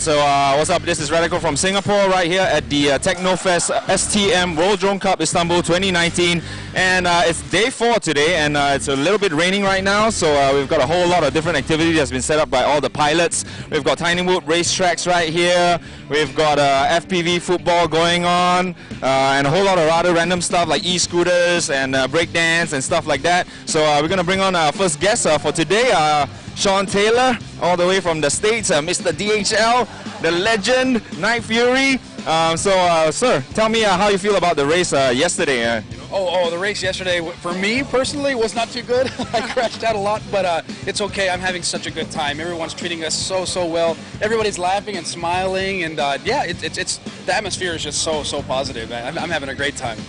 So what's up? This is Radical from Singapore, right here at the Technofest STM World Drone Cup Istanbul 2019, and it's day 4 today, and it's a little bit raining right now. So we've got a whole lot of different activity that's been set up by all the pilots. We've got Tiny Wood racetracks right here. We've got FPV football going on, and a whole lot of other random stuff like e-scooters and breakdance and stuff like that. So we're gonna bring on our first guest for today. Sean Taylor, all the way from the States, Mr. DHL, the legend, Night Fury. Sir, tell me how you feel about the race yesterday. The race yesterday, for me personally, was not too good. I crashed out a lot, but it's okay. I'm having such a good time. Everyone's treating us so well. Everybody's laughing and smiling, and yeah, it's the atmosphere is just so positive. I'm having a great time.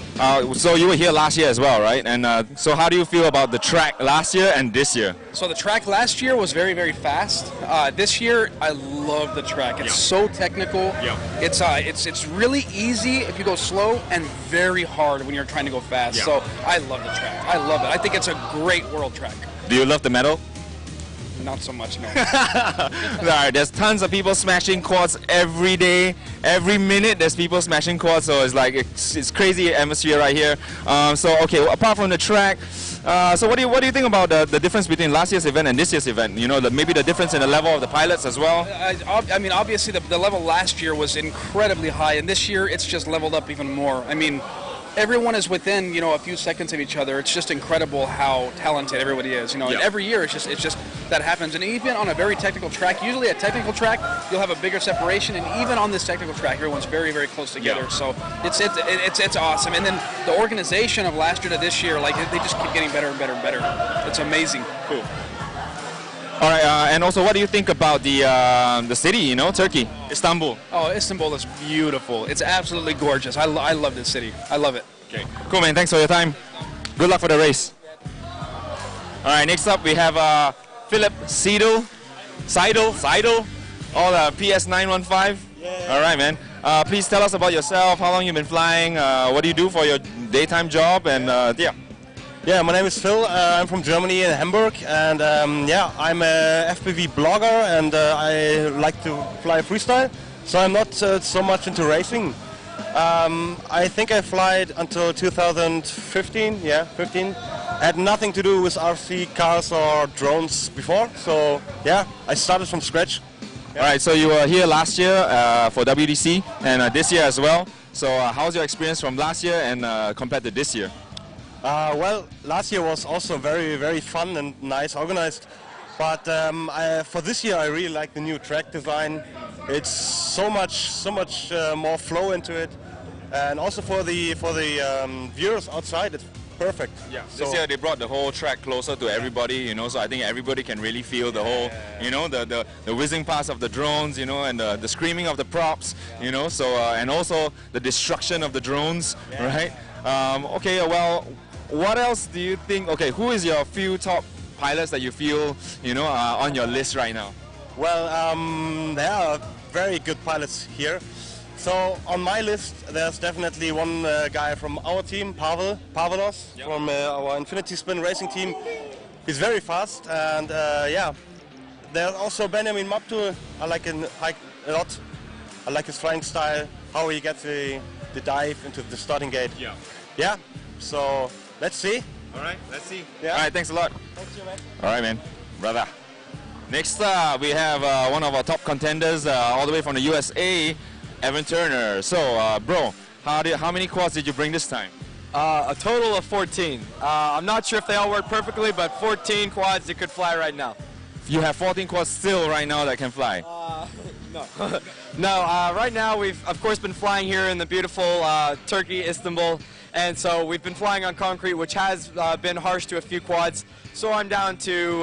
So you were here last year as well, right? And so how do you feel about the track last year and this year? So the track last year was very fast. This year, I love the track. It's so technical. It's really easy if you go slow, and very hard when you're trying to go fast. So I love the track. I love it. I think it's a great world track. Do you love the medal? Not so much, no. Alright, there's tons of people smashing quads every day, every minute there's people smashing quads, so it's like it's crazy atmosphere right here. Okay, well, apart from the track, so what do you think about the difference between last year's event and this year's event? You know, maybe the difference in the level of the pilots as well? I mean, obviously the level last year was incredibly high, and this year it's just leveled up even more. I mean, everyone is within, you know, a few seconds of each other. It's just incredible how talented everybody is. You know, and every year it's just that happens. And even on a very technical track, usually a technical track, you'll have a bigger separation. And even on this technical track, everyone's very close together. So it's awesome. And then the organization of last year to this year, like they just keep getting better and better. It's amazing. Cool. All right, and also, what do you think about the city? You know, Turkey, Istanbul. Oh, Istanbul is beautiful. It's absolutely gorgeous. I love this city. I love it. Okay, cool, man. Thanks for your time. Good luck for the race. All right, next up we have Philip Seidel, all PS915. Yeah. All right, man. Please tell us about yourself. How long you've been flying? What do you do for your daytime job? And yeah. Yeah, my name is Phil. I'm from Germany in Hamburg, and yeah, I'm a FPV blogger, and I like to fly freestyle. So I'm not so much into racing. I think I flied until 2015. Yeah, 15. Had nothing to do with RC cars or drones before. So yeah, I started from scratch. Yeah. All right. So you were here last year for WDC, and this year as well. So how's your experience from last year and compared to this year? Well, last year was also very fun and nice organized, but for this year I really like the new track design. It's so much more flow into it, and also for the viewers outside, it's perfect. Yeah. This year they brought the whole track closer to everybody, you know. So I think everybody can really feel the whole, you know, the whizzing past of the drones, you know, and the screaming of the props, you know. So and also the destruction of the drones, right? Okay, well. What else do you think? Okay, who is your few top pilots that you feel, you know, on your list right now? Well, there are very good pilots here. So on my list, there's definitely one guy from our team, Pavalos, from our Infinity Spin racing team. He's very fast, and yeah. There's also Benjamin Maptu. I like him a lot. I like his flying style, how he gets the dive into the starting gate. Yeah. Yeah. So. Let's see. All right, let's see. Yeah. All right, thanks a lot. Thanks, you, man. All right, man. Brother. Next up, we have one of our top contenders all the way from the USA, Evan Turner. So, bro, how many quads did you bring this time? A total of 14. I'm not sure if they all work perfectly, but 14 quads that could fly right now. You have 14 quads still right now that can fly? No. No, right now we've, of course, been flying here in the beautiful Turkey, Istanbul. And so we've been flying on concrete, which has been harsh to a few quads. So I'm down to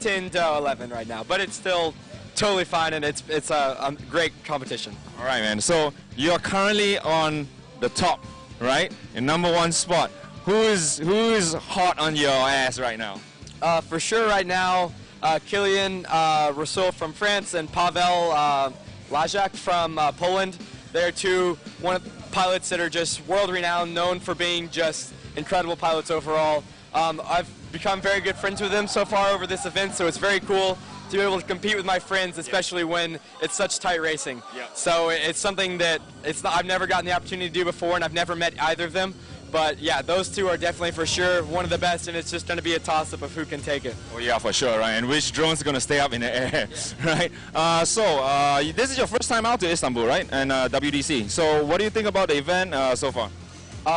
10 to 11 right now, but it's still totally fine, and it's a great competition. All right, man. So you're currently on the top, right? In #1 spot. Who is hot on your ass right now? For sure, right now, Kilian Rousseau from France and Pavel Lajak from Poland. They're one of the pilots that are just world-renowned, known for being just incredible pilots overall. I've become very good friends with them so far over this event, so it's very cool to be able to compete with my friends, especially when it's such tight racing. Yeah. So it's something that I've never gotten the opportunity to do before, and I've never met either of them. But yeah, those two are definitely for sure one of the best, and it's just going to be a toss-up of who can take it. Oh yeah, for sure, right? And which drone's are going to stay up in the air, right? This is your first time out to Istanbul, right? And WDC. So what do you think about the event so far?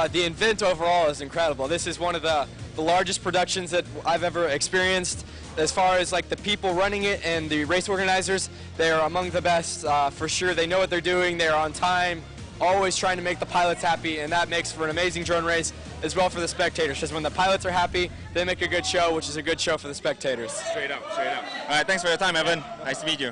The event overall is incredible. This is one of the largest productions that I've ever experienced. As far as like the people running it and the race organizers, they are among the best for sure. They know what they're doing. They're on time, always trying to make the pilots happy, and that makes for an amazing drone race as well for the spectators. Because when the pilots are happy, they make a good show, which is a good show for the spectators. Straight up, straight up. All right, thanks for your time, Evan. Nice to meet you.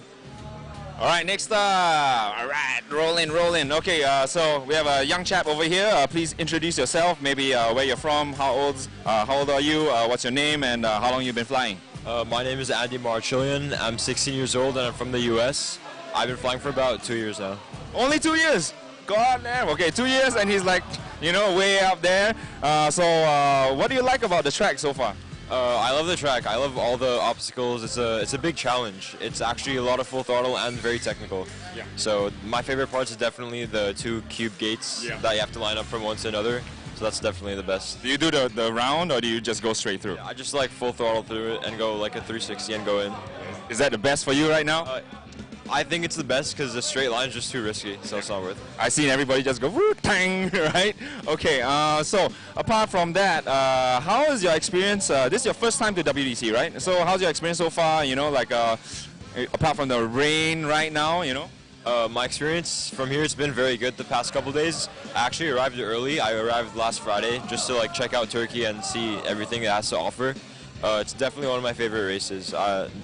All right, next up. All right, roll in. Okay, so we have a young chap over here. Please introduce yourself, maybe where you're from, how old are you, what's your name, and how long you've been flying. My name is Adam Archean. I'm 16 years old and I'm from the US. I've been flying for about 2 years now. Only 2 years? God damn. Okay, 2 years and he's like, way up there. What do you like about the track so far? I love the track. I love all the obstacles. It's a big challenge. It's actually a lot of full throttle and very technical. Yeah. So my favorite parts is definitely the 2 cube gates that you have to line up from one to another. So that's definitely the best. Do you do the round or do you just go straight through? Yeah, I just like full throttle through it and go like a 360 and go in. Is that the best for you right now? I think it's the best because the straight line is just too risky, so it's not worth it. I've seen everybody just go woo tang, right? Okay, so apart from that, how is your experience? This is your first time to WDC, right? So how's your experience so far? Apart from the rain right now, My experience from here has been very good the past couple days. I actually arrived early. I arrived last Friday just to check out Turkey and see everything it has to offer. It's definitely one of my favorite races.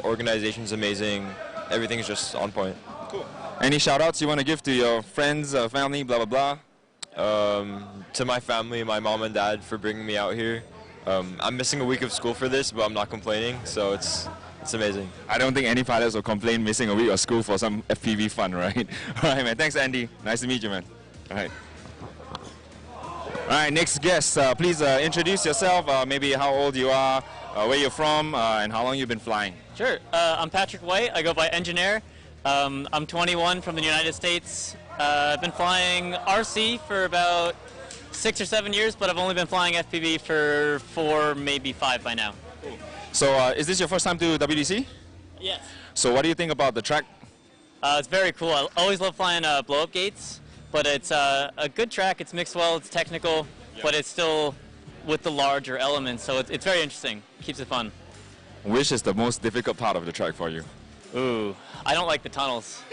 Organization's amazing. Everything's just on point. Cool. Any shout outs you want to give to your friends, family, blah, blah, blah? To my family, my mom and dad for bringing me out here. I'm missing a week of school for this, but I'm not complaining, so it's amazing. I don't think any pilots will complain missing a week of school for some FPV fun, right? All right, man. Thanks, Andy. Nice to meet you, man. All right. All right, next guest. Please introduce yourself, maybe how old you are, where you're from, and how long you've been flying. Sure. I'm Patrick White. I go by Engineer. I'm 21 from the United States. I've been flying RC for about 6 or 7 years, but I've only been flying FPV for 4, maybe 5 by now. Cool. So is this your first time to WDC? Yes. So what do you think about the track? It's very cool. I always love flying blow-up gates, but it's a good track. It's mixed well, it's technical, but it's still with the larger elements, so it's very interesting. Keeps it fun. Which is the most difficult part of the track for you? Ooh, I don't like the tunnels.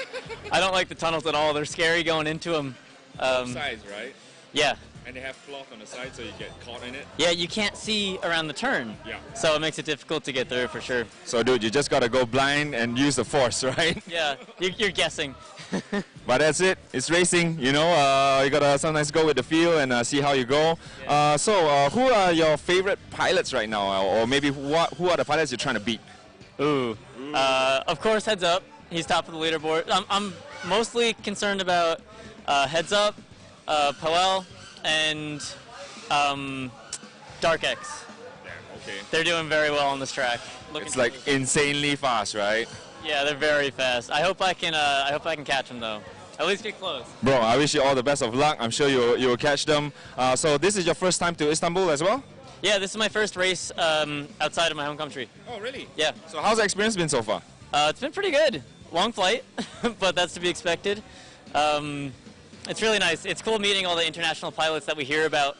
I don't like the tunnels at all. They're scary going into them. Sides, right? Yeah. And they have cloth on the side so you get caught in it? Yeah, you can't see around the turn. Yeah. So it makes it difficult to get through for sure. So dude, you just gotta go blind and use the force, right? Yeah, you're guessing. But that's it. It's racing, you gotta sometimes go with the feel and see how you go. Yeah. Who are your favorite pilots right now? Or maybe who are the pilots you're trying to beat? Ooh. Of course, Heads Up. He's top of the leaderboard. I'm mostly concerned about Heads Up, Powell, and Dark X. Damn, okay. They're doing very well on this track. It's like insanely fast, right? Yeah, they're very fast. I hope I can catch them though. At least get close. Bro, I wish you all the best of luck. I'm sure you will catch them. So this is your first time to Istanbul as well? Yeah, this is my first race outside of my home country. Oh, really? Yeah. So how's the experience been so far? It's been pretty good. Long flight, but that's to be expected. It's really nice. It's cool meeting all the international pilots that we hear about.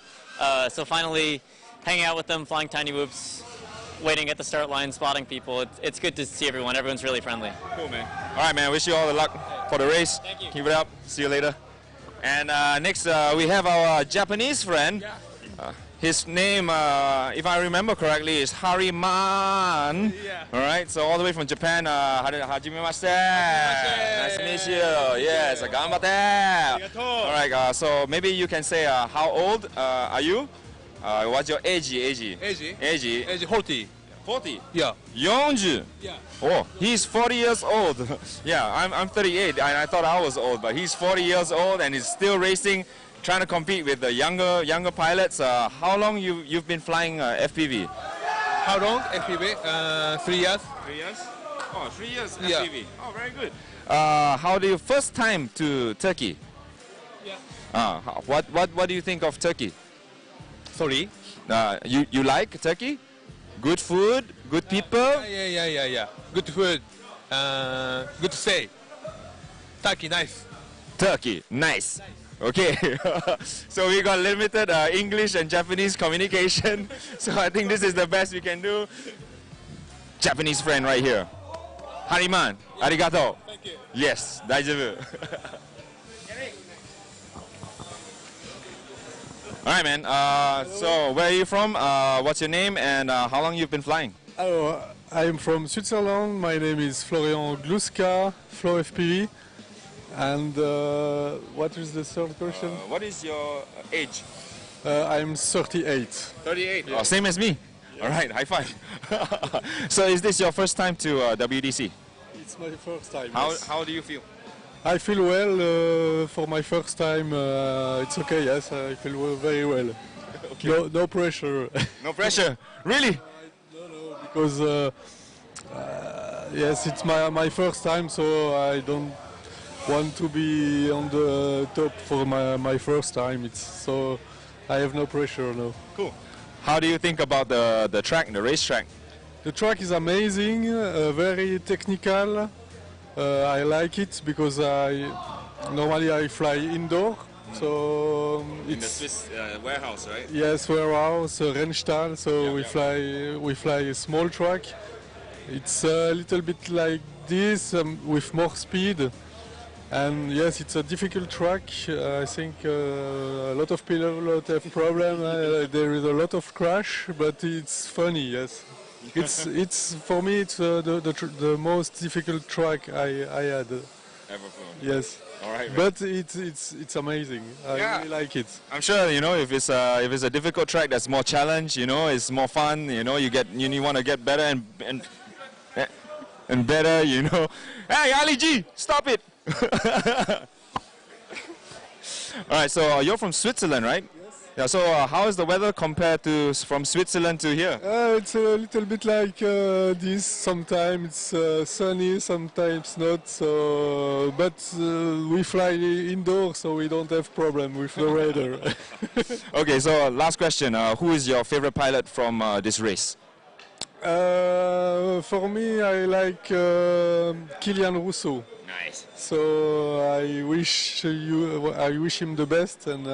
So finally hanging out with them, flying tiny whoops, waiting at the start line, spotting people. It's good to see everyone. Everyone's really friendly. Cool, man. All right, man. Wish you all the luck for the race. Thank you. Keep it up. See you later. And next, we have our Japanese friend. Yeah. His name, if I remember correctly, is Hariman. Yeah. All right, so all the way from Japan. Hajimemashite. Nice to meet you. Yes, ganbatte. All right, so maybe you can say how old are you? What's your age? Age 40. 40. Yeah. 40. Yeah. Oh, he's 40 years old. Yeah, I'm 38, and I thought I was old, but he's 40 years old and he's still racing, trying to compete with the younger pilots. How long you've been flying FPV? How long? FPV? 3 years. 3 years. Oh, 3 years Yeah. FPV. Oh, very good. How do you first time to Turkey? Yeah. What do you think of Turkey? Sorry. You like Turkey? Good food, good people. Yeah. Good food. Good to say. Turkey, nice. Turkey, nice. Okay, so we got limited English and Japanese communication. So I think this is the best we can do. Japanese friend right here. Hariman, arigato. Thank you. Yes, daijoubu. All right, man. So where are you from? What's your name and how long you've been flying? Hello, I'm from Switzerland. My name is Florian Gluska, Flow FPV. And what is the third question? What is your age? I'm 38. 38. Oh, same as me. All right, high five. So is this your first time to WDC? It's my first time. How, yes. how do you feel? I feel well for my first time. It's okay, yes, I feel very well. Okay. No pressure. No pressure. Really? No, because yes, it's my first time, so I don't want to be on the top for my first time. So I have no pressure, no. Cool. How do you think about the track, the racetrack? The track is amazing, very technical. I like it because normally I fly indoor, so In the Swiss warehouse, right? yes, warehouse, Rennstall. So we fly a small track. It's a little bit like this with more speed. And yes, it's a difficult track. I think a lot of people have problem. There is a lot of crash, but it's funny. Yes, it's for me it's the most difficult track I had. Ever flown. Yes. All right. Man. But it's amazing. I really like it. I'm sure if it's a difficult track, that's more challenge. It's more fun. You want to get better and better. Hey, Ali G, stop it. All right, so you're from Switzerland, right? Yes. Yeah. So how is the weather compared to from Switzerland to here? It's a little bit like this. Sometimes it's sunny, sometimes not. So, but we fly indoor, so we don't have problem with the weather. Okay, so last question: who is your favorite pilot from this race? For me, I like Kilian Rousseau. Nice. So I wish him the best, and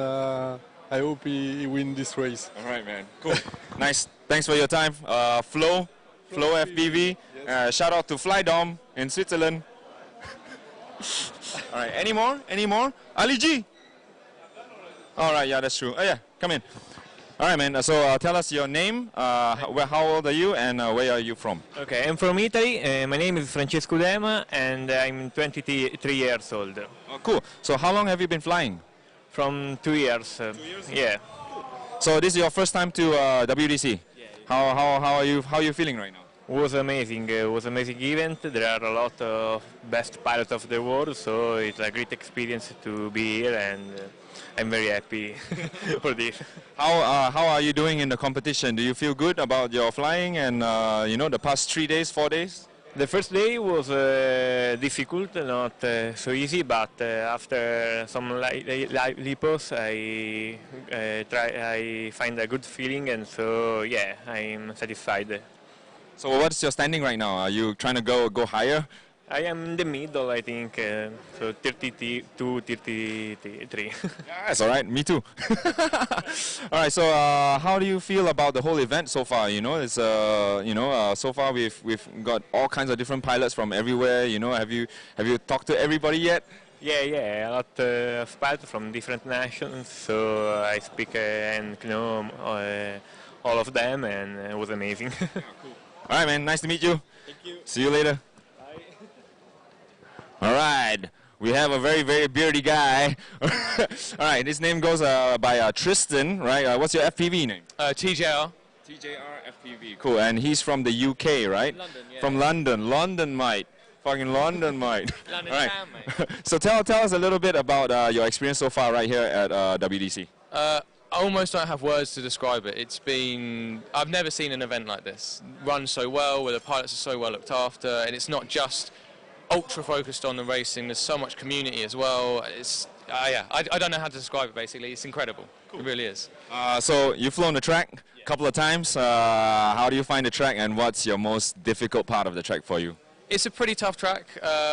I hope he win this race. All right, man. Cool. Nice. Thanks for your time. Flow FPV. Shout out to FlyDom in Switzerland. All right. Any more? Ali G. All right. Yeah, that's true. Oh yeah. Come in. All right, man. So tell us your name. How old are you, and where are you from? Okay, I'm from Italy. My name is Francesca Dima, and I'm 23 years old. Oh, cool. So how long have you been flying? From 2 years. 2 years? Yeah. So this is your first time to WDC. Yeah. How are you feeling right now? It was amazing. It was an amazing event. There are a lot of best pilots of the world, so it's a great experience to be here, and I'm very happy for this. How are you doing in the competition? Do you feel good about your flying and the past 3 days, 4 days? The first day was difficult, not so easy, but after some lipos, I find a good feeling, and so yeah, I'm satisfied. So what's your standing right now? Are you trying to go higher? I am in the middle, I think, so 32, 33. Yeah, that's all right. Me too. All right. So, how do you feel about the whole event so far? It's so far we've got all kinds of different pilots from everywhere. Have you talked to everybody yet? Yeah, a lot of pilots from different nations. So I speak and know all of them, and it was amazing. Cool. All right, man. Nice to meet you. Thank you. See you later. All right, we have a very, very beardy guy. All right, his name goes by Tristan, right? What's your FPV name? TJR. TJR FPV. Cool, and he's from the UK, right? London, yeah. From London, mate. Fucking London, mate. London All right. town, mate. So tell us a little bit about your experience so far right here at WDC. almost don't have words to describe it. I've never seen an event like this run so well, where the pilots are so well looked after, and it's not just ultra focused on the racing. There's so much community as well. I don't know how to describe it. Basically, it's incredible. Cool. It really is. So you've flown the track a couple of times. How do you find the track, and what's your most difficult part of the track for you? It's a pretty tough track.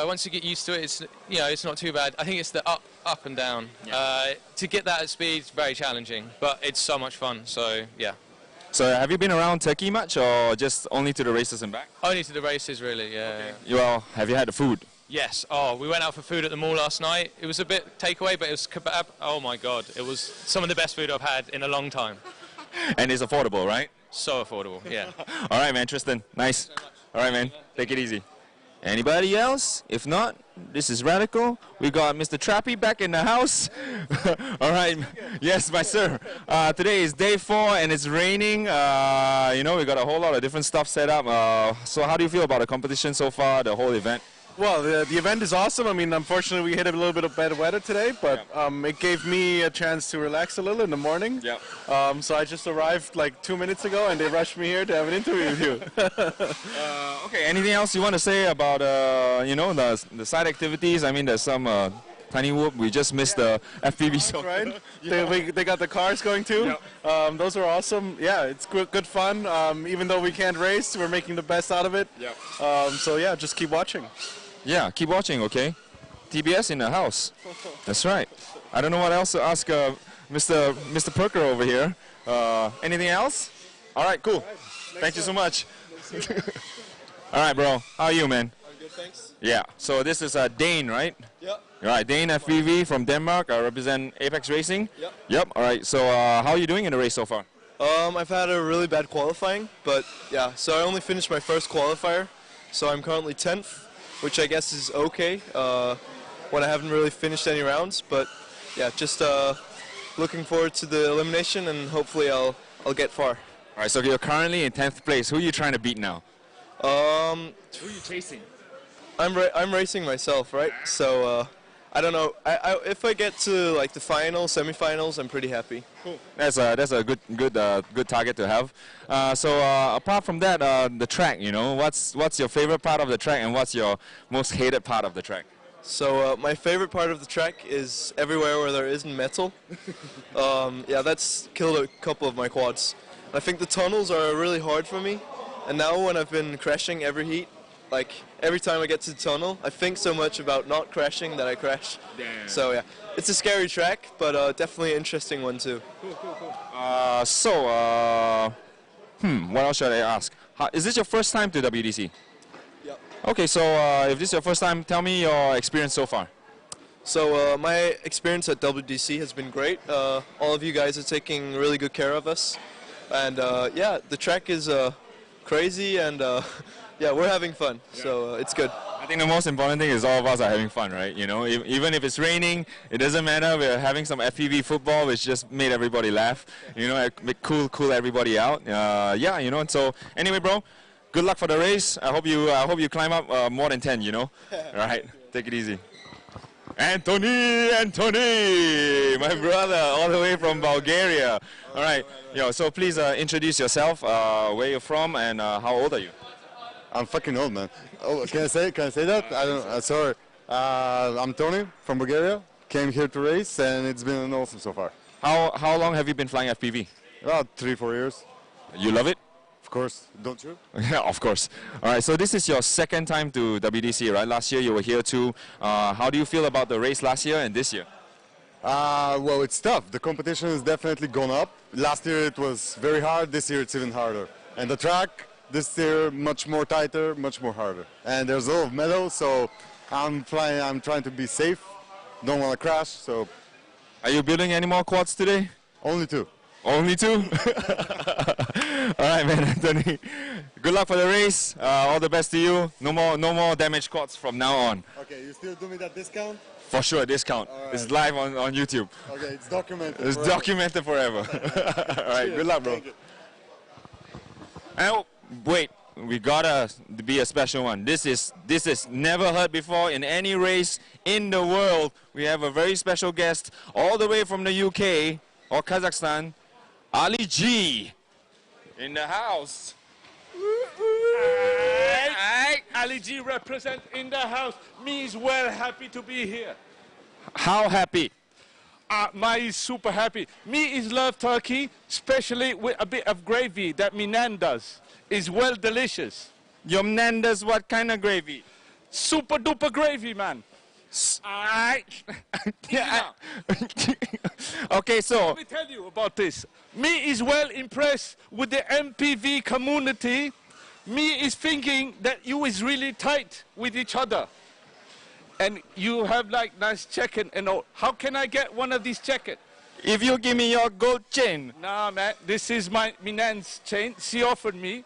Once you get used to it, it's not too bad. I think it's the up and down. Yeah. To get that at speed is very challenging, but it's so much fun. So yeah. So have you been around Turkey much, or just only to the races and back? Only to the races, really. Yeah. Okay. Well, have you had the food? Yes. Oh, we went out for food at the mall last night. It was a bit takeaway, but it was kebab. Oh my God, it was some of the best food I've had in a long time. And it's affordable, right? So affordable. Yeah. All right, man, Tristan. Nice. All right, man. Take it easy. Anybody else? If not, this is Radical. We got Mr. Trappy back in the house. All right. Yes, my sir. Today is day 4 and it's raining. You know, we got a whole lot of different stuff set up. So how do you feel about the competition so far, the whole event? Well, the event is awesome. I mean, unfortunately, we hit a little bit of bad weather today, but it gave me a chance to relax a little in the morning. Yeah. So I just arrived like 2 minutes ago, and they rushed me here to have an interview with you. Okay. Anything else you want to say about you know, the side activities? I mean, there's some tiny whoop. We just missed the FPV. So right. They got the cars going too. Yep. Those are awesome. Yeah, it's good fun. Even though we can't race, we're making the best out of it. Yep. So yeah, just keep watching. Yeah, keep watching, okay? TBS in the house. That's right. I don't know what else to ask Mr. Perker over here. Anything else? All right, cool. Thank you so much. All right, bro. How are you, man? I'm good, thanks. Yeah. So this is Dane, right? Yep. All right, Dane FPV from Denmark. I represent Apex Racing. Yep. Yep. All right. So how are you doing in the race so far? I've had a really bad qualifying, but yeah. So I only finished my first qualifier, so I'm currently 10th. Which I guess is okay when I haven't really finished any rounds, but yeah, just looking forward to the elimination and hopefully I'll get far. All right, so you're currently in 10th place. Who are you trying to beat now? Who are you chasing? I'm racing myself, right? So I don't know. If I get to like the finals, semifinals, I'm pretty happy. Cool. That's a good target to have. So apart from that, the track, you know, what's your favorite part of the track and what's your most hated part of the track? So my favorite part of the track is everywhere where there isn't metal. Yeah, that's killed a couple of my quads. I think the tunnels are really hard for me, and now when I've been crashing every heat, like every time I get to the tunnel, I think so much about not crashing that I crash. Damn. So yeah, it's a scary track, but definitely an interesting one too. Cool. What else should I ask? Is this your first time to WDC? Yep. Okay, so if this is your first time, tell me your experience so far. So my experience at WDC has been great. All of you guys are taking really good care of us, and yeah, the track is crazy and. Yeah, we're having fun, so it's good. I think the most important thing is all of us are having fun, right? You know, even if it's raining, it doesn't matter. We're having some FPV football, which just made everybody laugh. You know, cool everybody out. Yeah, you know. And so anyway, bro, good luck for the race. I hope you climb up more than 10. You know. All right, take it easy. Anthony, my brother, all the way from Bulgaria. All right, yo. So please introduce yourself. Where you're from and how old are you? I'm fucking old, man. Oh, can I say that? I don't. Sorry. I'm Tony from Bulgaria. Came here to race, and it's been awesome so far. How long have you been flying FPV? About 3-4 years. You love it? Of course. Don't you? Yeah, of course. All right. So this is your second time to WDC, right? Last year you were here too. How do you feel about the race last year and this year? Well, it's tough. The competition has definitely gone up. Last year it was very hard. This year it's even harder. And the track. This year, much more tighter, much more harder. And there's a lot of metal, so I'm trying to be safe. Don't want to crash, so. Are you building any more quads today? Only 2. Only 2? All right, man, Anthony. Good luck for the race. All the best to you. No more damaged quads from now on. Okay, you still do me that discount? For sure, discount. Right. It's live on YouTube. Okay, it's documented. It's forever. Documented forever. All right, good luck, bro. And wait, we gotta be a special one. This is never heard before in any race in the world. We have a very special guest all the way from the UK. or Kazakhstan, Ali G in the house. Ali G represent in the house. Me is well happy to be here. How happy? My is super happy. Me is love turkey, especially with a bit of gravy that me nan does. Is well delicious. Your nan does what kind of gravy? Super duper gravy, man. Okay, so let me tell you about this. Me is well impressed with the MPV community. Me is thinking that you is really tight with each other. And you have like nice check-in and all. How can I get one of these check-in? If you give me your gold chain. Nah, man, this is my nan's chain. She offered me.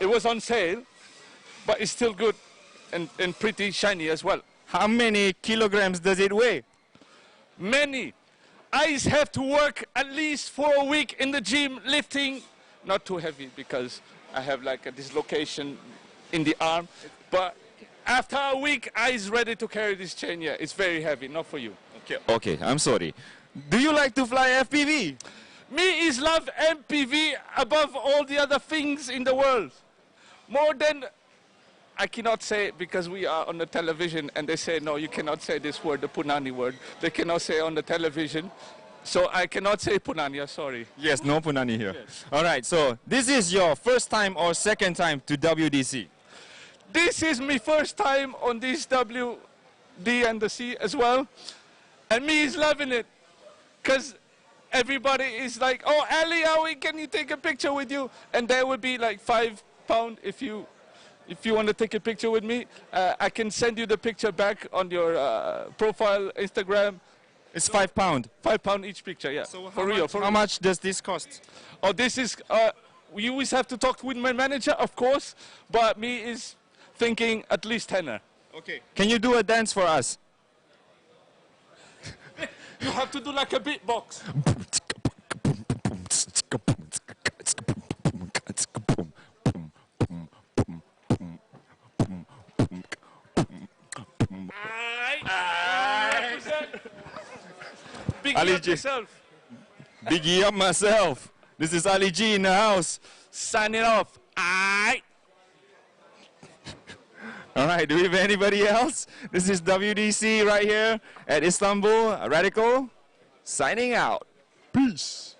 It was on sale, but it's still good and pretty shiny as well. How many kilograms does it weigh? Many. I have to work at least for a week in the gym lifting. Not too heavy because I have like a dislocation in the arm. But after a week, I is ready to carry this chain. Yeah, it's very heavy, not for you. Okay, I'm sorry. Do you like to fly FPV? Me is love MPV above all the other things in the world. More than, I cannot say it because we are on the television and they say, no, you cannot say this word, the Punani word. They cannot say on the television. So I cannot say Punani, sorry. Yes, no Punani here. Yes. All right, so this is your first time or second time to WDC? This is my first time on this WD and the C as well. And me is loving it. Because everybody is like, oh, Ali, can you take a picture with you? And there would be like £5 if you want to take a picture with me. I can send you the picture back on your profile, Instagram. It's £5. £5 each picture, yeah. So for real. How much does this cost? Oh, this is, you always have to talk with my manager, of course. But me is thinking at least tenner. Okay. Can you do a dance for us? You have to do like a beatbox. Biggie up yourself. Biggie up myself. This is Ali G in the house. Signing off. All right, do we have anybody else? This is WDC right here at Istanbul. Radical, signing out. Peace.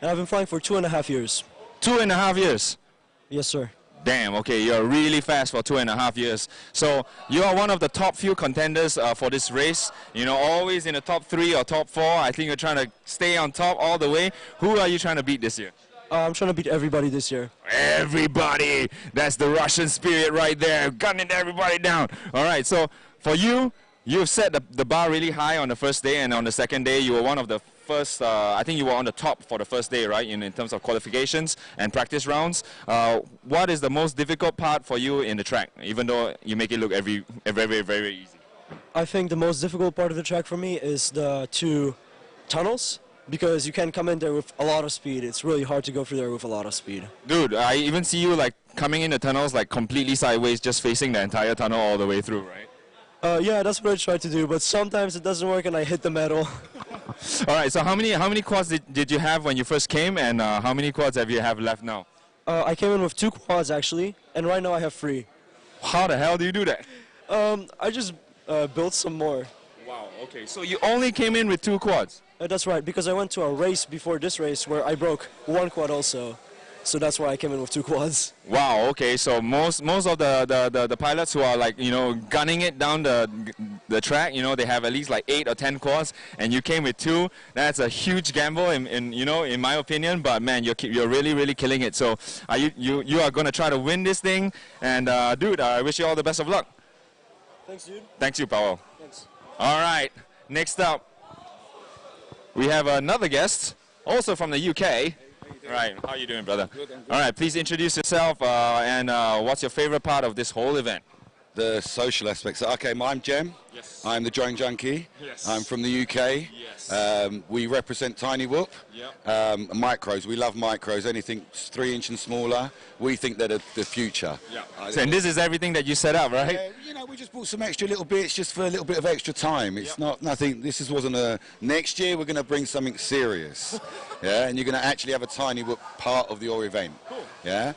And I've been flying for 2.5 years. 2.5 years? Yes, sir. Damn, okay, you're really fast for 2.5 years. So you are one of the top few contenders for this race. You know, always in the top 3 or top 4. I think you're trying to stay on top all the way. Who are you trying to beat this year? I'm trying to beat everybody this year. Everybody! That's the Russian spirit right there, gunning everybody down. All right, so for you, you've set the bar really high on the first day, and on the second day, you were one of the first, I think you were on the top for the first day, right, in terms of qualifications and practice rounds. What is the most difficult part for you in the track, even though you make it look very, very easy? I think the most difficult part of the track for me is the 2 tunnels, because you can come in there with a lot of speed. It's really hard to go through there with a lot of speed. Dude, I even see you like coming in the tunnels like completely sideways, just facing the entire tunnel all the way through, right? Yeah, that's what I try to do, but sometimes it doesn't work and I hit the metal. All right, so how many quads did you have when you first came, and how many quads have you have left now? I came in with 2 quads actually, and right now I have 3. How the hell do you do that? I just built some more. Wow, okay, so you only came in with 2 quads? That's right, because I went to a race before this race where I broke 1 quad also. So that's why I came in with 2 quads. Wow, okay, so most of the pilots who are like, you know, gunning it down the track, you know, they have at least like 8 or 10 quads, and you came with 2. That's a huge gamble in you know, in my opinion, but man, you're really killing it. So you are going to try to win this thing, and dude, I wish you all the best of luck. Thanks, dude. Thanks you, Paolo. Thanks. All right, next up, we have another guest, also from the UK. All right, how are you doing, brother? Good, all right, please introduce yourself and what's your favorite part of this whole event? the social aspects. Okay, I'm Jem. Yes. I'm the drone junkie. Yes. I'm from the UK. Yes. We represent Tiny Whoop. Yep. Micros. We love micros. Anything 3-inch and smaller. We think they're the future. Yeah. So, and this is everything that you set up, right? Yeah, you know, we just bought some extra little bits just for a little bit of extra time. It's not nothing. Wasn't a. Next year we're going to bring something serious. Yeah, and you're going to actually have a Tiny Whoop part of your event. Cool. Yeah.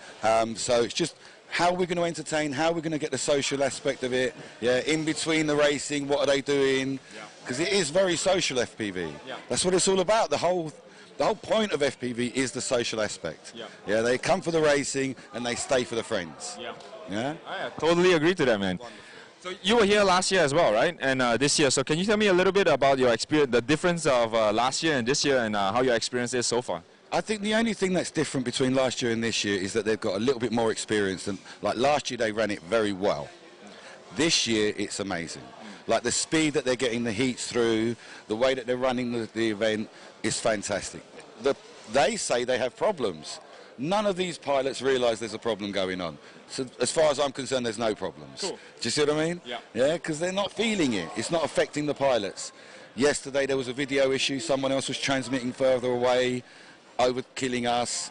So it's just how we're going to entertain, how we're going to get the social aspect of it. Yeah. In between the racing, what are they doing? Because it is very social FPV. Yeah. That's what it's all about. The whole point of FPV is the social aspect. Yeah. Yeah. They come for the racing and they stay for the friends. Yeah. Yeah. I totally agree to that, man. So you were here last year as well, right? And this year. So can you tell me a little bit about your experience, the difference of last year and this year, and how your experience is so far? I think the only thing that's different between last year and this year is that they've got a little bit more experience. And like last year, they ran it very well. This year, it's amazing. Like the speed that they're getting the heats through, the way that they're running the event is fantastic. They say they have problems. None of these pilots realise there's a problem going on. So as far as I'm concerned, there's no problems. Cool. Do you see what I mean? Yeah. Yeah, because they're not feeling it. It's not affecting the pilots. Yesterday there was a video issue. Someone else was transmitting further away, overkilling us.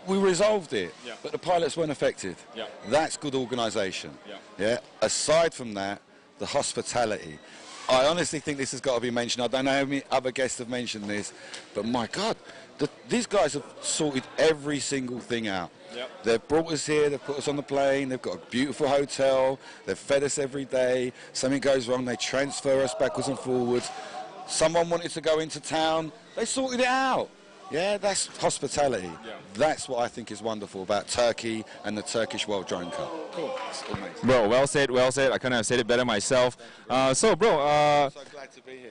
We resolved it, but the pilots weren't affected. Yeah. That's good organisation. Yeah. Yeah. Aside from that, the hospitality. I honestly think this has got to be mentioned. I don't know how many other guests have mentioned this, but my God, these guys have sorted every single thing out. Yep. They've brought us here, they've put us on the plane, they've got a beautiful hotel, they've fed us every day. Something goes wrong, they transfer us backwards and forwards. Someone wanted to go into town, they sorted it out. Yeah, that's hospitality. Yeah. That's what I think is wonderful about Turkey and the Turkish World Drone Cup. Cool. It's amazing. Bro, well said, well said. I couldn't have said it better myself. So, bro, so glad to be here.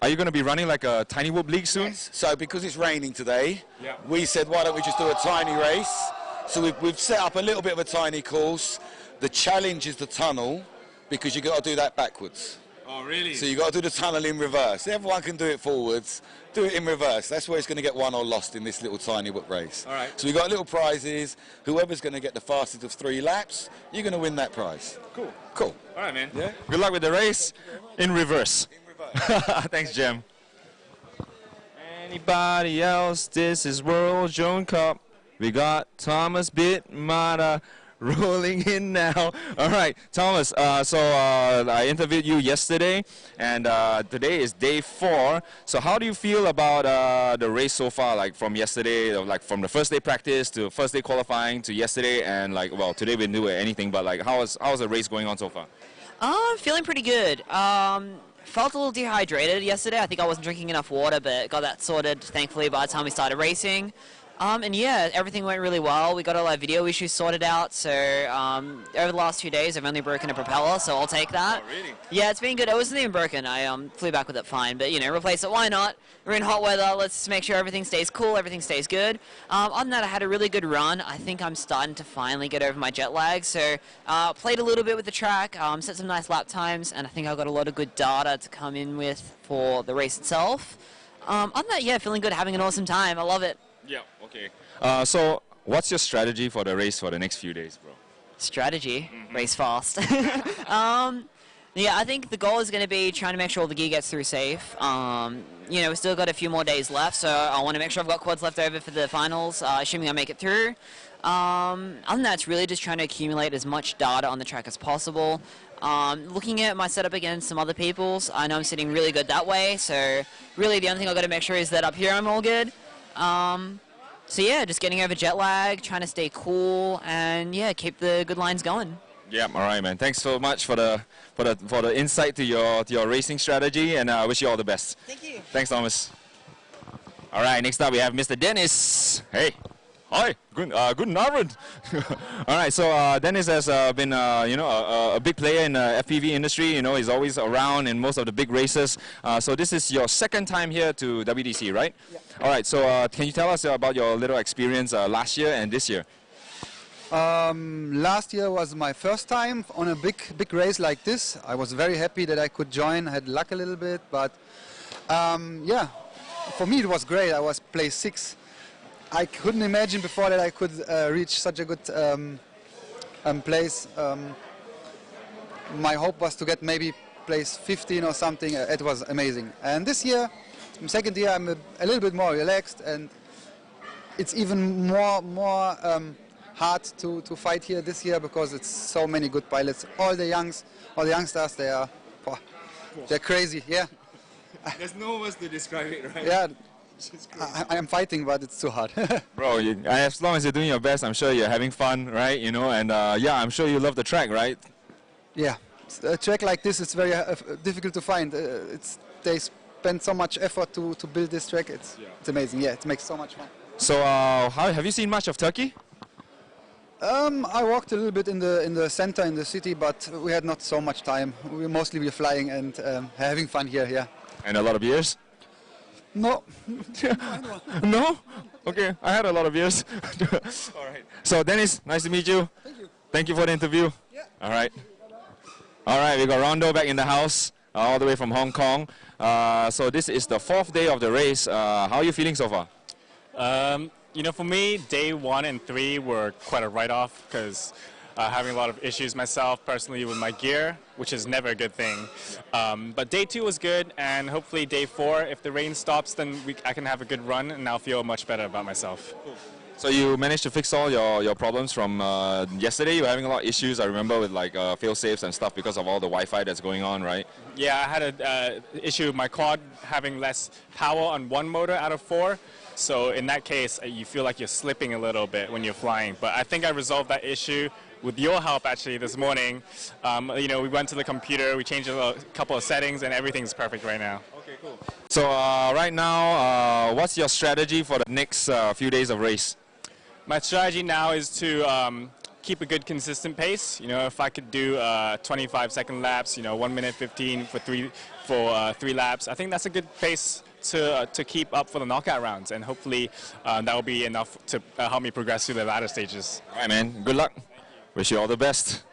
Are you going to be running like a Tiny Whoop League soon? Yes. So because it's raining today, we said, why don't we just do a tiny race? So we've set up a little bit of a tiny course. The challenge is the tunnel, because you've got to do that backwards. Oh, really? So you've got to do the tunnel in reverse. Everyone can do it forwards. Do it in reverse. That's where it's going to get won or lost in this little Tiny Whoop race. All right. So we've got little prizes. Whoever's going to get the fastest of 3 laps, you're going to win that prize. Cool. Cool. All right, man. Yeah. Good luck with the race. In reverse. In reverse. Thanks, Jim. Anybody else? This is World Drone Cup. We got Thomas Bitmara rolling in now. All right, Thomas, I interviewed you yesterday, and today is day 4. So how do you feel about the race so far, like from yesterday, like from the first day practice to first day qualifying to yesterday, and like, well, today we didn't do anything, but like how's the race going on so far? Feeling pretty good. Felt a little dehydrated yesterday. I think I wasn't drinking enough water, but got that sorted, thankfully, by the time we started racing. And yeah, everything went really well. We got all our video issues sorted out, so over the last 2 days I've only broken a propeller, so I'll take that. Oh, really? Yeah, it's been good. It wasn't even broken. I flew back with it fine, but you know, replace it, why not? We're in hot weather, let's make sure everything stays cool, everything stays good. Other than that, I had a really good run. I think I'm starting to finally get over my jet lag, so played a little bit with the track, set some nice lap times, and I think I got a lot of good data to come in with for the race itself. Other than that, yeah, feeling good, having an awesome time. I love it. Yeah, okay. So what's your strategy for the race for the next few days, bro? Strategy? Race fast. Yeah, I think the goal is going to be trying to make sure all the gear gets through safe. You know, we've still got a few more days left, so I want to make sure I've got quads left over for the finals, assuming I make it through. Other than that, it's really just trying to accumulate as much data on the track as possible. Looking at my setup against some other people's, I know I'm sitting really good that way, so really the only thing I've got to make sure is that up here I'm all good. So yeah, just getting over jet lag, trying to stay cool, and yeah, keep the good lines going. Yeah, all right, man. Thanks so much for the insight to your racing strategy, and I wish you all the best. Thank you. Thanks, Thomas. All right, next up we have Mr. Dennis. Hey. Hi, good Abend. All right, so Dennis has been, a big player in the FPV industry. You know, he's always around in most of the big races. So this is your second time here to WDC, right? Yeah. All right, so can you tell us about your little experience last year and this year? Last year was my first time on a big race like this. I was very happy that I could join. I had luck a little bit, but yeah, for me it was great. I was place 6. I couldn't imagine before that I could reach such a good place. my hope was to get maybe place 15 or something. It was amazing. And this year, second year, I'm a little bit more relaxed, and it's even more hard to fight here this year because it's so many good pilots. All the youngsters, they're crazy. Yeah. There's no words to describe it, right? Yeah. I'm fighting, but it's too hard. Bro, as long as you're doing your best, I'm sure you're having fun, right? You know, and yeah, I'm sure you love the track, right? Yeah, a track like this is very difficult to find. They spend so much effort to build this track. It's amazing. Yeah, it makes so much fun. So, how have you seen much of Turkey? I walked a little bit in the center in the city, but we had not so much time. We mostly were flying and having fun here. Yeah. And a lot of beers? No. No? Okay, I had a lot of beers. All right. So, Dennis, nice to meet you. Thank you. Thank you for the interview. Yeah. All right. All right, we got Rondo back in the house, all the way from Hong Kong. So this is the fourth day of the race. How are you feeling so far? You know, for me, day 1 and 3 were quite a write-off because having a lot of issues myself personally with my gear, which is never a good thing. But day 2 was good, and hopefully day 4, if the rain stops, then I can have a good run, and I'll feel much better about myself. So you managed to fix all your problems from yesterday? You were having a lot of issues, I remember, with like fail-safes and stuff because of all the Wi-Fi that's going on, right? Yeah, I had an issue with my quad having less power on one motor out of 4. So in that case, you feel like you're slipping a little bit when you're flying. But I think I resolved that issue with your help actually this morning. You know, we went to the computer, we changed a couple of settings, and everything's perfect right now. Okay, cool. So right now, what's your strategy for the next few days of race? My strategy now is to keep a good consistent pace. You know, if I could do 25-second laps, you know, 1 minute 15 for three laps, I think that's a good pace to keep up for the knockout rounds, and hopefully that will be enough to help me progress through the latter stages. All right, man. Good luck. Wish you all the best.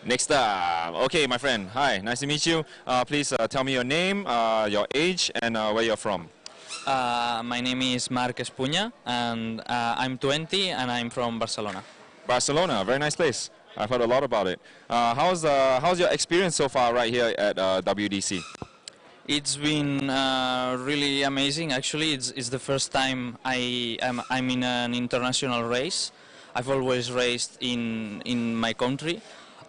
Next up, okay, my friend. Hi, nice to meet you. Please tell me your name, your age, and where you're from. My name is Marques Punia, and I'm 20, and I'm from Barcelona. Barcelona, very nice place. I've heard a lot about it. How's your experience so far right here at WDC? It's been really amazing. Actually, it's the first time I'm in an international race. I've always raced in my country,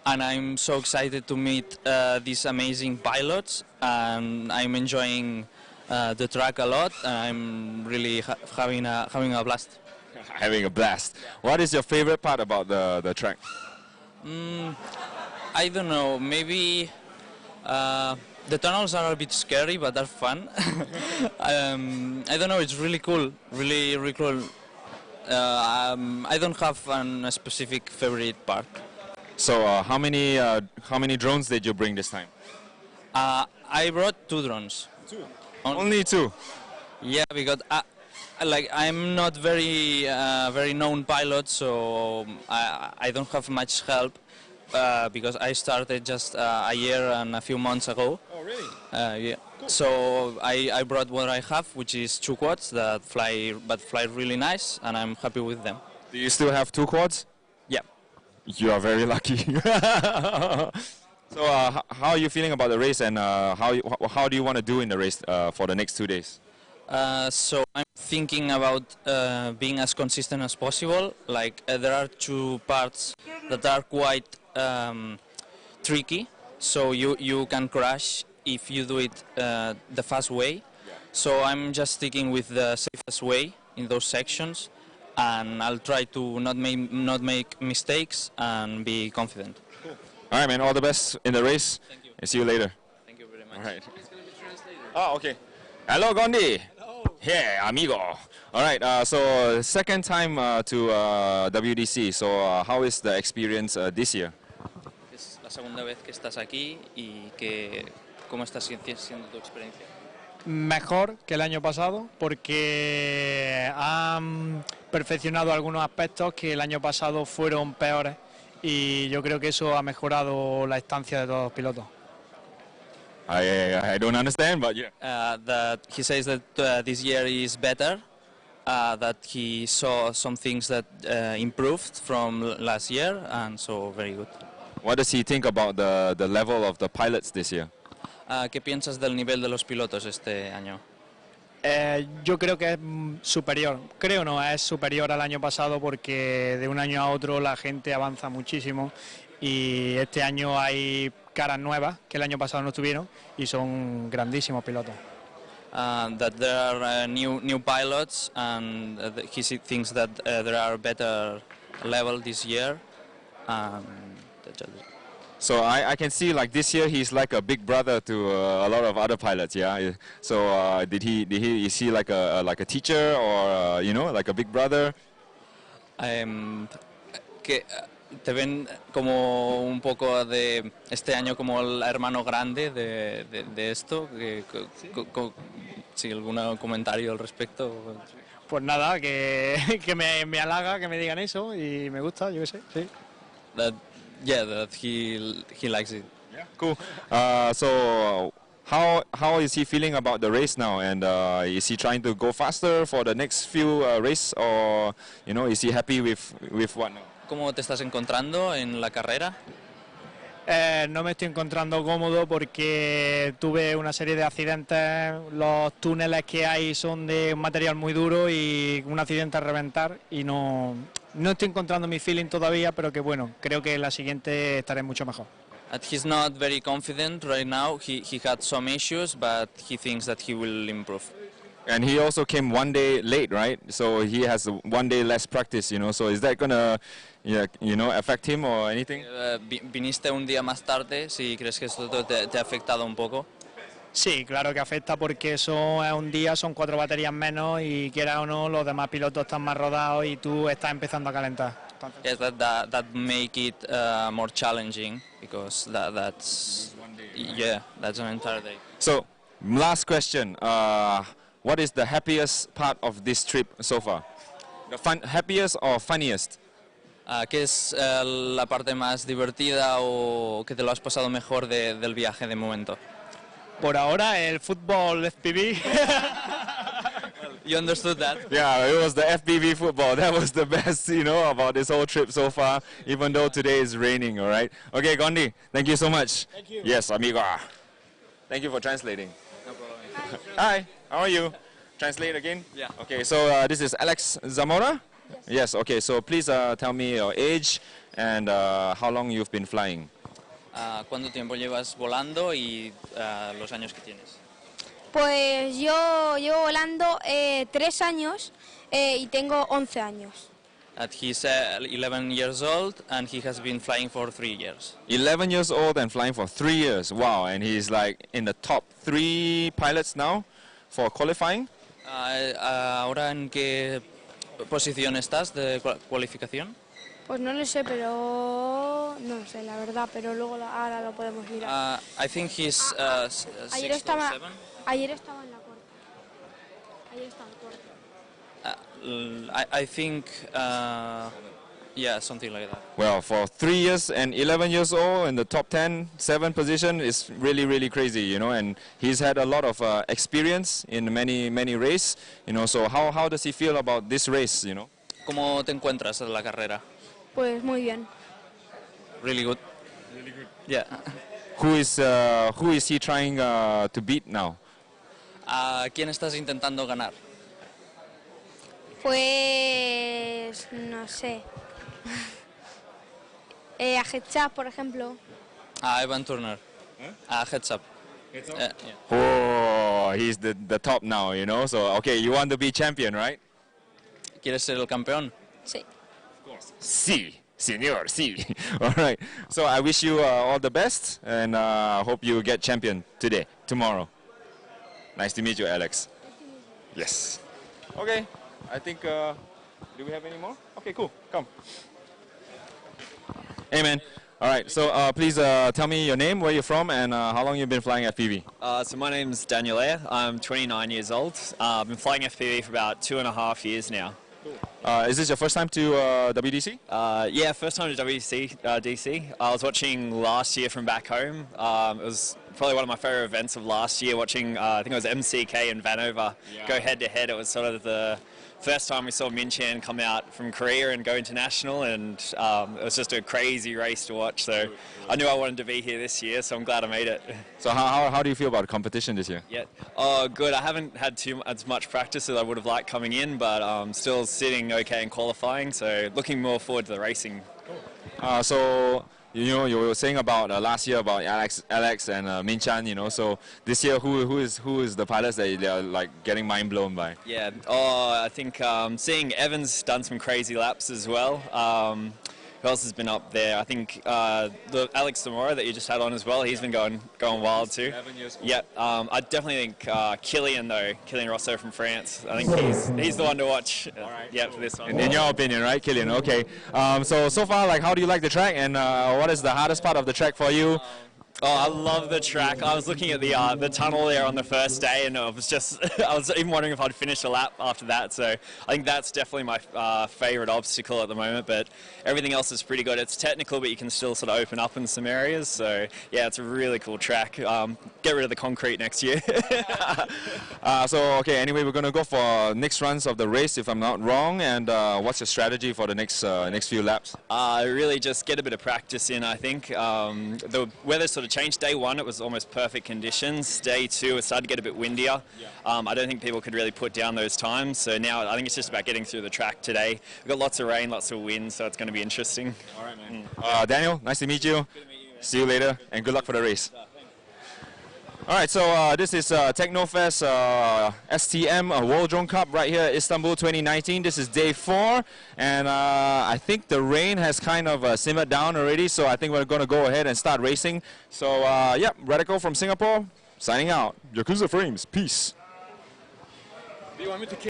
and I'm so excited to meet these amazing pilots, and I'm enjoying the track a lot, and I'm really having a blast. Having a blast. What is your favorite part about the track? I don't know, maybe the tunnels are a bit scary, but they're fun. I don't know, it's really cool, really cool. I don't have a specific favorite part. So how many drones did you bring this time? I brought 2 drones. 2? Only 2? Yeah, because I'm not very known pilot, so I don't have much help because I started just a year and a few months ago. Oh, really? Yeah. So I brought what I have, which is 2 quads that fly really nice, and I'm happy with them. Do you still have 2 quads? Yeah. You are very lucky. So how are you feeling about the race, and how do you want to do in the race for the next 2 days? So I'm thinking about being as consistent as possible. Like there are 2 parts that are quite tricky, so you can crash if you do it the fast way. So I'm just sticking with the safest way in those sections, and I'll try to not make mistakes and be confident. Cool. All right, man. All the best in the race. Thank you. And see you later. Thank you very much. All right. It's going to be translated. Oh, okay. Hello, Gondi. Hello. Yeah, amigo. All right. So second time to WDC. So how is the experience this year? Es la segunda vez que estás aquí y ¿cómo está siendo tu experiencia? Mejor que el año pasado porque han perfeccionado algunos aspectos que el año pasado fueron peores, y yo creo que eso ha mejorado la estancia de todos los pilotos. I don't understand, but yeah. That he says that this year is better, that he saw some things that improved from last year, and so very good. What does he think about the level of the pilots this year? ¿Qué piensas del nivel de los pilotos este año? Yo creo que es superior, creo no, es superior al año pasado porque de un año a otro la gente avanza muchísimo y este año hay caras nuevas que el año pasado no estuvieron y son grandísimos pilotos. That there are new pilots and he thinks that there are better level this year. So I can see like this year he's like a big brother to a lot of other pilots, yeah. So is he like a teacher or you know, like a big brother? Que te ven como un poco de este año como el hermano grande de esto. ¿Sí, algún comentario al respecto? Pues nada, que me halaga que me digan eso y me gusta, yo qué sé, sí. That he likes it. Yeah, cool. So how is he feeling about the race now? And is he trying to go faster for the next few race, or you know, is he happy with what now? ¿Cómo te estás encontrando en la carrera? No me estoy encontrando cómodo porque tuve una serie de accidentes, los túneles que hay son de un material muy duro y un accidente a reventar y no estoy encontrando mi feeling todavía, pero que bueno, creo que en la siguiente estaré mucho mejor. He's not very confident right now. He had some issues, but he thinks that he will improve. And he also came one day late, right? So he has one day less practice, you know. So is that gonna, you know, affect him or anything? Viniste un día más tarde. ¿Sí crees que esto te ha afectado un poco? Sí, claro que afecta porque eso es un día, son 4 baterías menos y quiera o no, los demás pilotos están más rodados y tú estás empezando a calentar. Yes, that make it more challenging because that's an entire day. So last question. What is the happiest part of this trip so far? The happiest or funniest? ¿Qué es la parte más divertida o que te lo has pasado mejor del viaje de momento? Por ahora el fútbol FPV. You understood that? Yeah, it was the FPV football. That was the best, you know, about this whole trip so far, even though today is raining, all right? Okay, Gondi, thank you so much. Thank you. Yes, amigo. Thank you for translating. No problem. Hi, how are you? Translate again? Yeah. Okay, so this is Alex Amara? Yes, okay, so please tell me your age and how long you've been flying. ¿Cuánto tiempo llevas volando y los años que tienes? Pues yo llevo volando 3 años y tengo 11 años. He's 11 years old and he has been flying for 3 years. 11 years old and flying for 3 years. Wow, and he's like in the top 3 pilots now for qualifying. ¿Ahora en qué posición estás de cualificación? Pues no lo sé, pero no sé la verdad, pero luego ahora lo podemos mirar. I think he's ayer estaba en la cuarta. Ayer estaba en cuarta. I think yeah, something like that. Well, for 3 years and 11 years old in the top 10, 7 position is really, really crazy, you know, and he's had a lot of experience in many races, you know, so how does he feel about this race, you know? ¿Cómo te encuentras en la carrera? Pues muy bien. Really good. Really good. Yeah. Who is he trying to beat now? ¿A quién estás intentando ganar? Pues no sé. A Headshot, por ejemplo. A Evan Turner. A Heads Up. Yeah. Oh, he's the top now, you know. So okay, you want to be champion, right? ¿Quieres ser el campeón? Sí. Of course. Sí, señor, sí. All right. So I wish you all the best, and hope you get champion today, tomorrow. Nice to meet you, Alex. Yes. Okay. I think. Do we have any more? Okay, cool. Come. Hey, man. All right. So please tell me your name, where you're from, and how long you've been flying FPV. So my name's Daniel Ayer. I'm 29 years old. I've been flying FPV for about 2.5 years now. Is this your first time to WDC? Yeah, first time to WDC. DC. I was watching last year from back home. It was probably one of my favorite events of last year, watching, I think it was MCK and Vanover go head to head. It was sort of the first time we saw Min-Chan come out from Korea and go international, and it was just a crazy race to watch. So I knew I wanted to be here this year, so I'm glad I made it. So how do you feel about the competition this year? Yeah. Oh, good. I haven't had as much practice as I would have liked coming in, but still sitting okay in qualifying. So looking more forward to the racing. So you were saying about last year about Alex and Min-Chan, so this year who is the pilots that you're like getting mind blown by? Yeah. Oh, I think seeing Evans done some crazy laps as well. Who else has been up there? I think the Alex Amara that you just had on as well. He's been going wild too. Yeah. I definitely think Kilian Rosso from France. I think he's the one to watch. Yeah, for this one. In your opinion, right, Kilian? Okay. So far, like, how do you like the track, and what is the hardest part of the track for you? Oh, I love the track. I was looking at the tunnel there on the first day, and I was even wondering if I'd finish a lap after that. So I think that's definitely my favorite obstacle at the moment. But everything else is pretty good. It's technical, but you can still sort of open up in some areas. So yeah, it's a really cool track. Get rid of the concrete next year. Okay. Anyway, we're gonna go for next runs of the race, if I'm not wrong. And what's your strategy for the next few laps? Really just get a bit of practice in. I think the weather sort of changed. Day one, it was almost perfect conditions. Day two, it started to get a bit windier. I don't think people could really put down those times. So now I think it's just about getting through the track today. We've got lots of rain, lots of wind, so it's going to be interesting. All right, man. Daniel, nice to meet you. Good to meet you, man. See you later, and good luck for the race. All right, so this is Technofest STM World Drone Cup right here at Istanbul 2019. This is day 4, and I think the rain has kind of simmered down already, so I think we're going to go ahead and start racing. So yeah, Radical from Singapore, signing out. Yakuza Frames, peace. Do you want me to